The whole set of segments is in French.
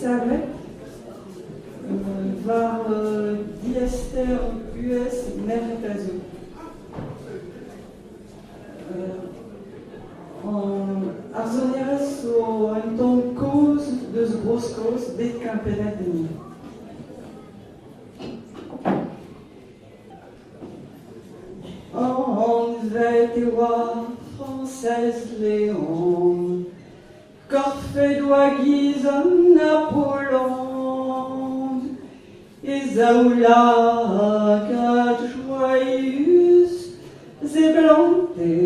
Elisabeth var diester US meritazo. Ar zonerez o un ton koz deus bros koz bet kampenet deni. On vet e oa Française Léon, Corfed oa gizon Napoléon, e zaoula kat joyeus, ze blante,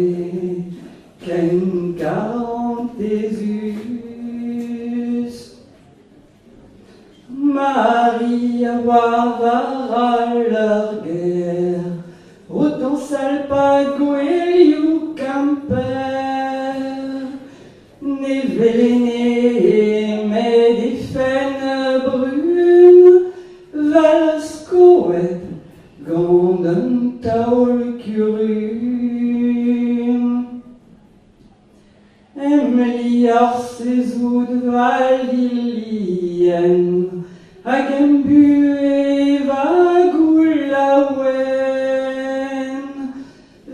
ken 40 ezus. Maria oa var leur guerre, autant salpaguelio camper, ne velene med i fenne brun, valskoet gant un taol kurum. Emily ar sezout valdilien, hag embue vagoulaouen,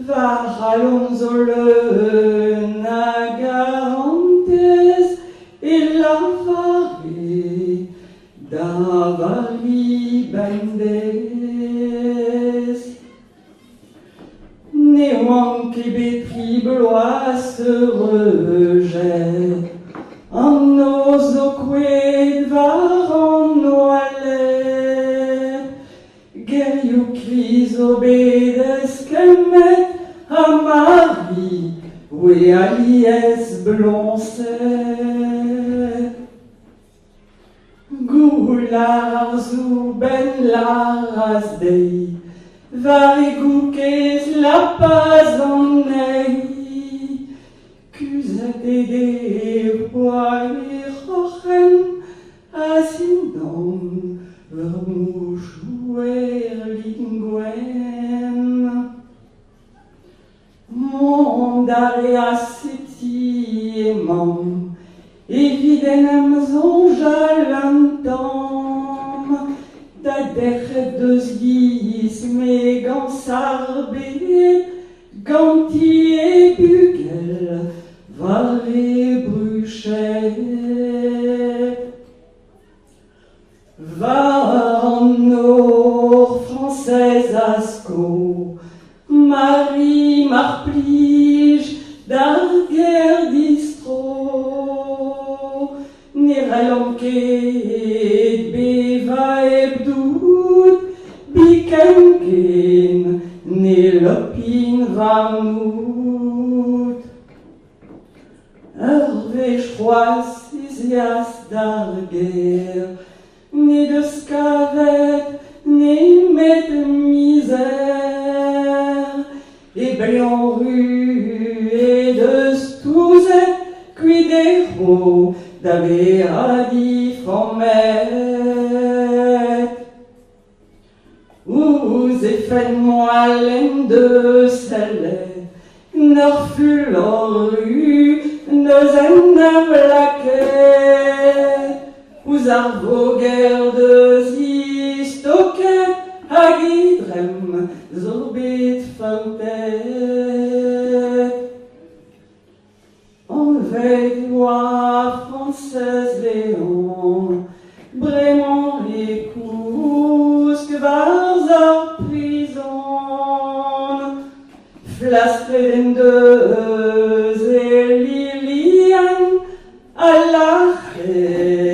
var alonzollen hag arantez, e lavare da vari bandez. Ne oan ket betri bloaz rejet, an oz o kouet var an oalet, gerioù kriz o bedez kemet a mari, oe aliez blonset. Goular zou ben laraz dei, var e goukez la paz an ei, kuzet ede poa e c'hoc'hen a zindan ur mouchouer lingouem. Mont are a seti emañ, eviden am zonjal an tamm, da dec'het deus giz me gant sarbet, ganti e bugel, var e bruchet. Var an nor Française asko, Marie mar plij d'ar ger distro, ne relam ket beva ebdout, biken ken ne lopin vamout. Ur vech c'hoaz ezias d'ar ger, ne deus kavet ne met mizer, e blian ru e deus touzet kuit e ro da beradi fammet. Ouz e fen moalen de sellet, n'ar fulor ru neus en am laket, ouz ar voger deus istoket hag idrem zo bet faoutet. An vet oa Française Léon, bremañ e kousk varz ar prizon, flastret deus e lilian a lachet